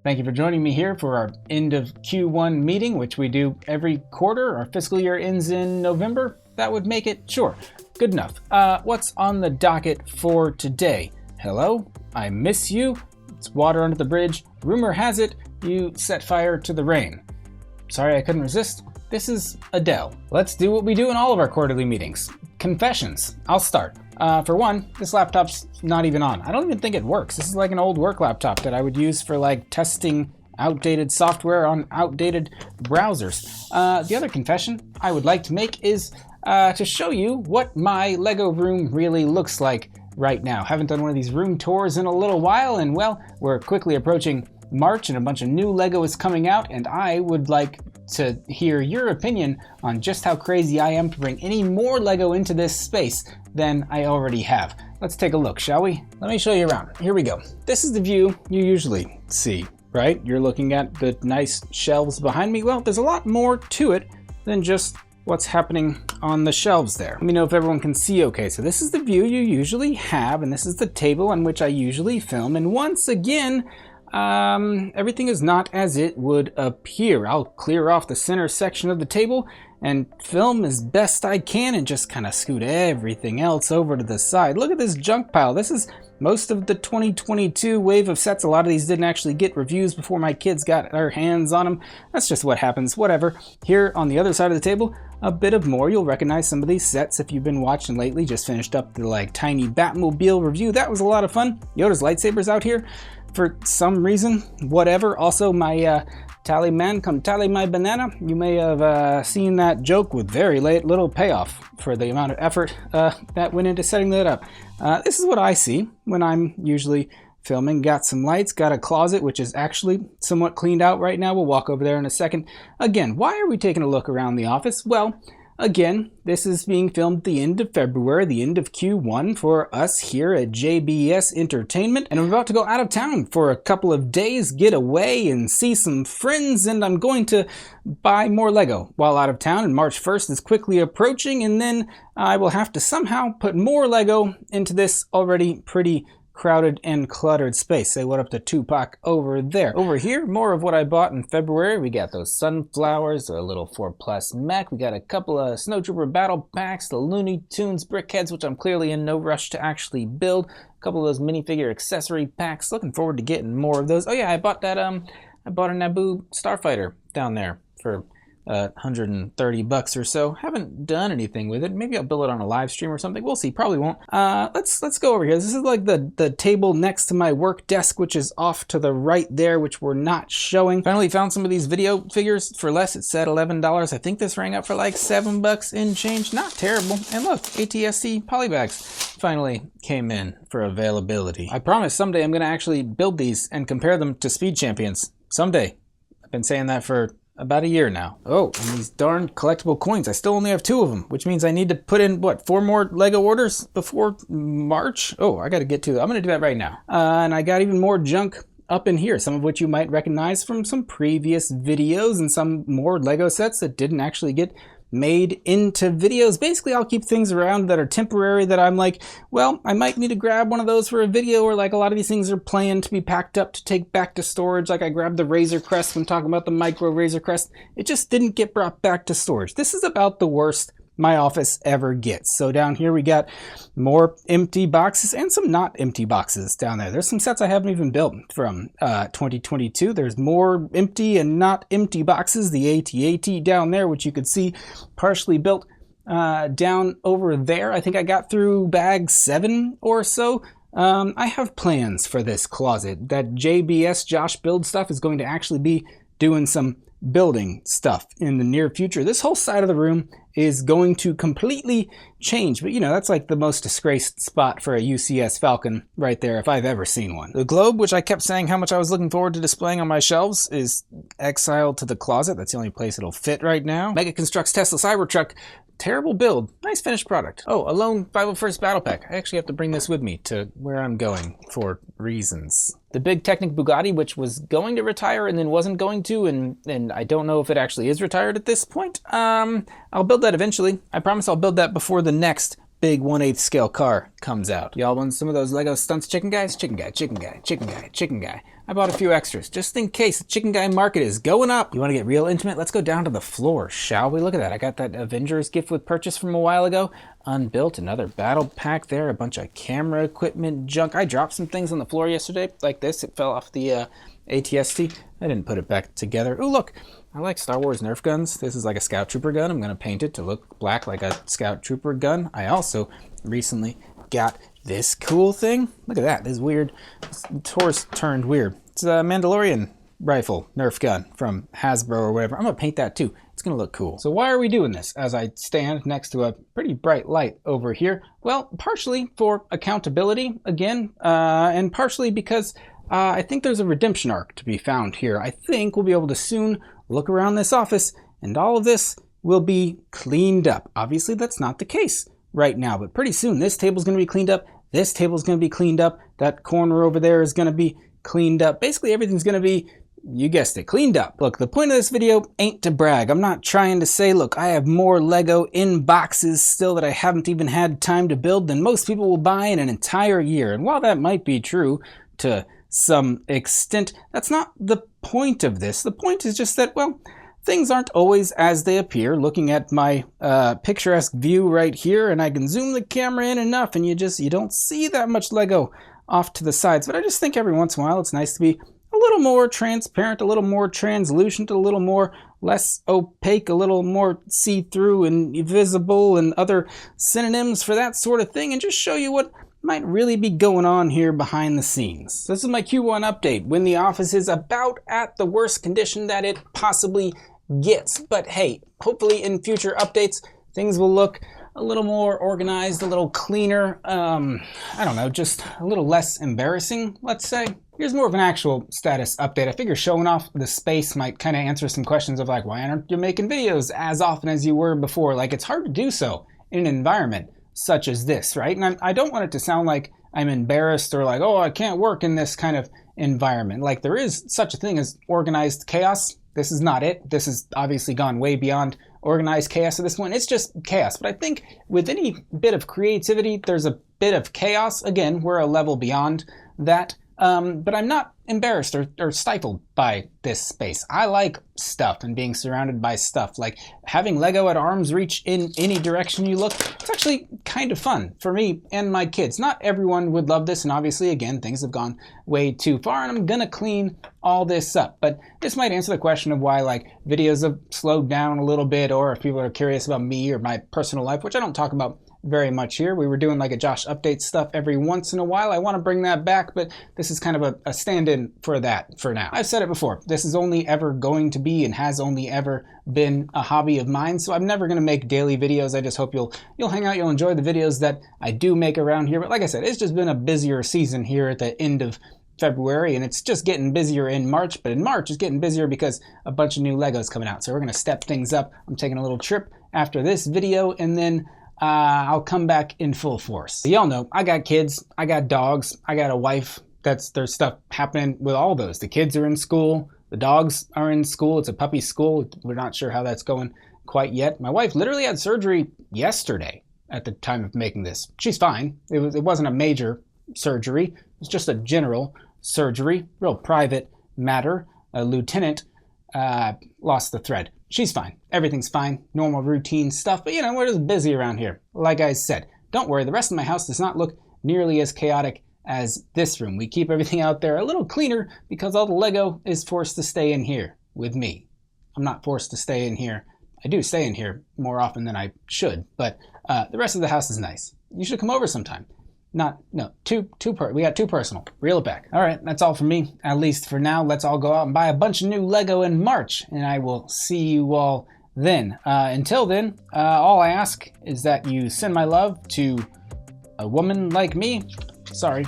Thank you for joining me here for our end of Q1 meeting, which we do every quarter. Our fiscal year ends in November. That would make it, sure, good enough. What's on the docket for today? Hello, I miss you. It's water under the bridge. Rumor has it you set fire to the rain. Sorry, I couldn't resist. This is Adele. Let's do what we do in all of our quarterly meetings. Confessions. I'll start. For one, this laptop's not even on. I don't even think it works. This is like an old work laptop that I would use for like testing outdated software on outdated browsers. The other confession I would like to make is to show you what my Lego room really looks like right now. Haven't done one of these room tours in a little while, and well, we're quickly approaching March and a bunch of new Lego is coming out, and I would like to hear your opinion on just how crazy I am to bring any more Lego into this space than I already have. Let's take a look, shall we? Let me show you around. Here we go. This is the view you usually see, right? You're looking at the nice shelves behind me. Well, there's a lot more to it than just what's happening on the shelves there. Let me know if everyone can see okay. So this is the view you usually have, and this is the table on which I usually film. And once again, everything is not as it would appear. I'll clear off the center section of the table and film as best I can and just kind of scoot everything else over to the side. Look at this junk pile. This is most of the 2022 wave of sets. A lot of these didn't actually get reviews before my kids got their hands on them. That's just what happens, whatever. Here on the other side of the table, a bit of more. You'll recognize some of these sets if you've been watching lately. Just finished up the like tiny Batmobile review. That was a lot of fun. Yoda's lightsaber's out here for some reason, whatever. Also, my tally man come tally my banana. You may have seen that joke with very little payoff for the amount of effort that went into setting that up. This is what I see when I'm usually filming. Got some lights, got a closet, which is actually somewhat cleaned out right now. We'll walk over there in a second. Again, why are we taking a look around the office? Well, again, this is being filmed at the end of February, the end of Q1 for us here at JBS Entertainment. And I'm about to go out of town for a couple of days, get away and see some friends, and I'm going to buy more Lego while out of town. And March 1st is quickly approaching, and then I will have to somehow put more Lego into this already pretty crowded and cluttered space. Say what up to Tupac over there. Over here, more of what I bought in February. We got those sunflowers, a little 4 Plus mech. We got a couple of Snowtrooper battle packs, the Looney Tunes brickheads, which I'm clearly in no rush to actually build. A couple of those minifigure accessory packs. Looking forward to getting more of those. Oh yeah, I bought that, I bought a Naboo starfighter down there for $130 or so. Haven't done anything with it. Maybe I'll build it on a live stream or something. We'll see. Probably won't. Let's go over here. This is like the table next to my work desk, which is off to the right there, which we're not showing. Finally found some of these video figures for less. It said $11. I think this rang up for like $7 in change. Not terrible. And look, ATSC polybags finally came in for availability. I promise someday I'm going to actually build these and compare them to Speed Champions. Someday. I've been saying that for about a year now. Oh, and these darn collectible coins. I still only have 2 of them, which means I need to put in, what, 4 more Lego orders before March? Oh, I gotta get to that. I'm gonna do that right now. And I got even more junk up in here, some of which you might recognize from some previous videos, and some more Lego sets that didn't actually get made into videos. Basically, I'll keep things around that are temporary that I'm like, well, I might need to grab one of those for a video, or like a lot of these things are planned to be packed up to take back to storage. Like I grabbed the Razor Crest when talking about the micro Razor Crest. It just didn't get brought back to storage. This is about the worst my office ever gets. So down here we got more empty boxes and some not empty boxes down there. There's some sets I haven't even built from 2022. There's more empty and not empty boxes. The AT-AT down there, which you could see partially built down over there. I think I got through bag 7 or so. I have plans for this closet. That JBS Josh Build stuff is going to actually be doing some building stuff in the near future. This whole side of the room is going to completely change, but you know, that's like the most disgraced spot for a UCS Falcon right there if I've ever seen one. The globe, which I kept saying how much I was looking forward to displaying on my shelves, is exiled to the closet. That's the only place it'll fit right now. Mega Constructs Tesla Cybertruck. Terrible build. Nice finished product. Oh, a lone 501st battle pack. I actually have to bring this with me to where I'm going for reasons. The big Technic Bugatti, which was going to retire and then wasn't going to, and I don't know if it actually is retired at this point. I'll build that eventually. I promise I'll build that before the next big 1/8 scale car comes out. Y'all want some of those Lego stunts chicken guys? Chicken guy, chicken guy, chicken guy, chicken guy. I bought a few extras just in case the chicken guy market is going up. You want to get real intimate? Let's go down to the floor, shall we? Look at that. I got that Avengers gift with purchase from a while ago. Unbuilt, another battle pack there, a bunch of camera equipment junk. I dropped some things on the floor yesterday like this. It fell off the ATST. I didn't put it back together. Oh, look. I like Star Wars Nerf guns. This is like a Scout Trooper gun. I'm going to paint it to look black like a Scout Trooper gun. I also recently got this cool thing. Look at that. This weird horse turned weird. It's a Mandalorian rifle Nerf gun from Hasbro or whatever. I'm going to paint that too. It's going to look cool. So why are we doing this as I stand next to a pretty bright light over here? Well, partially for accountability again, and partially because I think there's a redemption arc to be found here. I think we'll be able to soon look around this office and all of this will be cleaned up. Obviously, that's not the case right now, but pretty soon this table's going to be cleaned up. This table's going to be cleaned up. That corner over there is going to be cleaned up. Basically, everything's going to be, you guessed it, cleaned up. Look, the point of this video ain't to brag. I'm not trying to say, look, I have more Lego in boxes still that I haven't even had time to build than most people will buy in an entire year. And while that might be true to some extent, that's not the point of this. The point is just that, well, things aren't always as they appear. Looking at my picturesque view right here, and I can zoom the camera in enough and you don't see that much Lego off to the sides. But I just think every once in a while it's nice to be a little more transparent, a little more translucent, a little more less opaque, a little more see-through and visible and other synonyms for that sort of thing, and just show you what might really be going on here behind the scenes. This is my Q1 update when the office is about at the worst condition that it possibly gets. But hey, hopefully in future updates, things will look a little more organized, a little cleaner, I don't know, just a little less embarrassing, let's say. Here's more of an actual status update. I figure showing off the space might kind of answer some questions of like, why aren't you making videos as often as you were before? Like, it's hard to do so in an environment such as this, right? And I don't want it to sound like I'm embarrassed or like, oh, I can't work in this kind of environment. Like, there is such a thing as organized chaos. This is not it. This has obviously gone way beyond organized chaos at this point. It's just chaos. But I think with any bit of creativity, there's a bit of chaos. Again, we're a level beyond that. But I'm not embarrassed or stifled by this space. I like stuff and being surrounded by stuff. Like having Lego at arm's reach in any direction you look, it's actually kind of fun for me and my kids. Not everyone would love this, and obviously, again, things have gone way too far, and I'm gonna clean all this up. But this might answer the question of why like videos have slowed down a little bit, or if people are curious about me or my personal life, which I don't talk about very much here. We were doing like a Josh update stuff every once in a while. I want to bring that back, but this is kind of a stand-in for that for now. I've said it before. This is only ever going to be and has only ever been a hobby of mine, so I'm never going to make daily videos. I just hope you'll hang out, you'll enjoy the videos that I do make around here. But like I said, it's just been a busier season here at the end of February, and it's just getting busier in March, but in March it's getting busier because a bunch of new Legos coming out. So we're going to step things up. I'm taking a little trip after this video, and then I'll come back in full force. Y'all know, I got kids, I got dogs, I got a wife. There's stuff happening with all those. The kids are in school, the dogs are in school. It's a puppy school. We're not sure how that's going quite yet. My wife literally had surgery yesterday at the time of making this. She's fine. It wasn't a major surgery. It was just a general surgery, real private matter. A lieutenant lost the thread. She's fine. Everything's fine. Normal routine stuff. But, we're just busy around here. Like I said, don't worry. The rest of my house does not look nearly as chaotic as this room. We keep everything out there a little cleaner because all the Lego is forced to stay in here with me. I'm not forced to stay in here. I do stay in here more often than I should, but the rest of the house is nice. You should come over sometime. We got too personal. Reel it back. All right, that's all from me, at least for now. Let's all go out and buy a bunch of new Lego in March, and I will see you all then. Until then, all I ask is that you send my love to a woman like me. Sorry,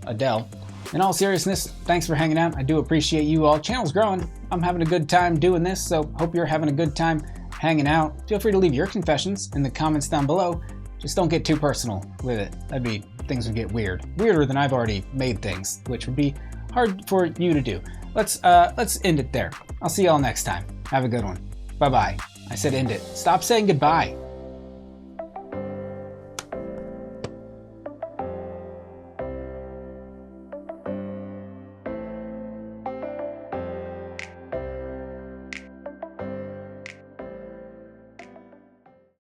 Adele. In all seriousness, thanks for hanging out. I do appreciate you all. Channel's growing. I'm having a good time doing this, so hope you're having a good time hanging out. Feel free to leave your confessions in the comments down below. Just don't get too personal with it. Things would get weird. Weirder than I've already made things, which would be hard for you to do. Let's end it there. I'll see y'all next time. Have a good one. Bye-bye. I said end it. Stop saying goodbye.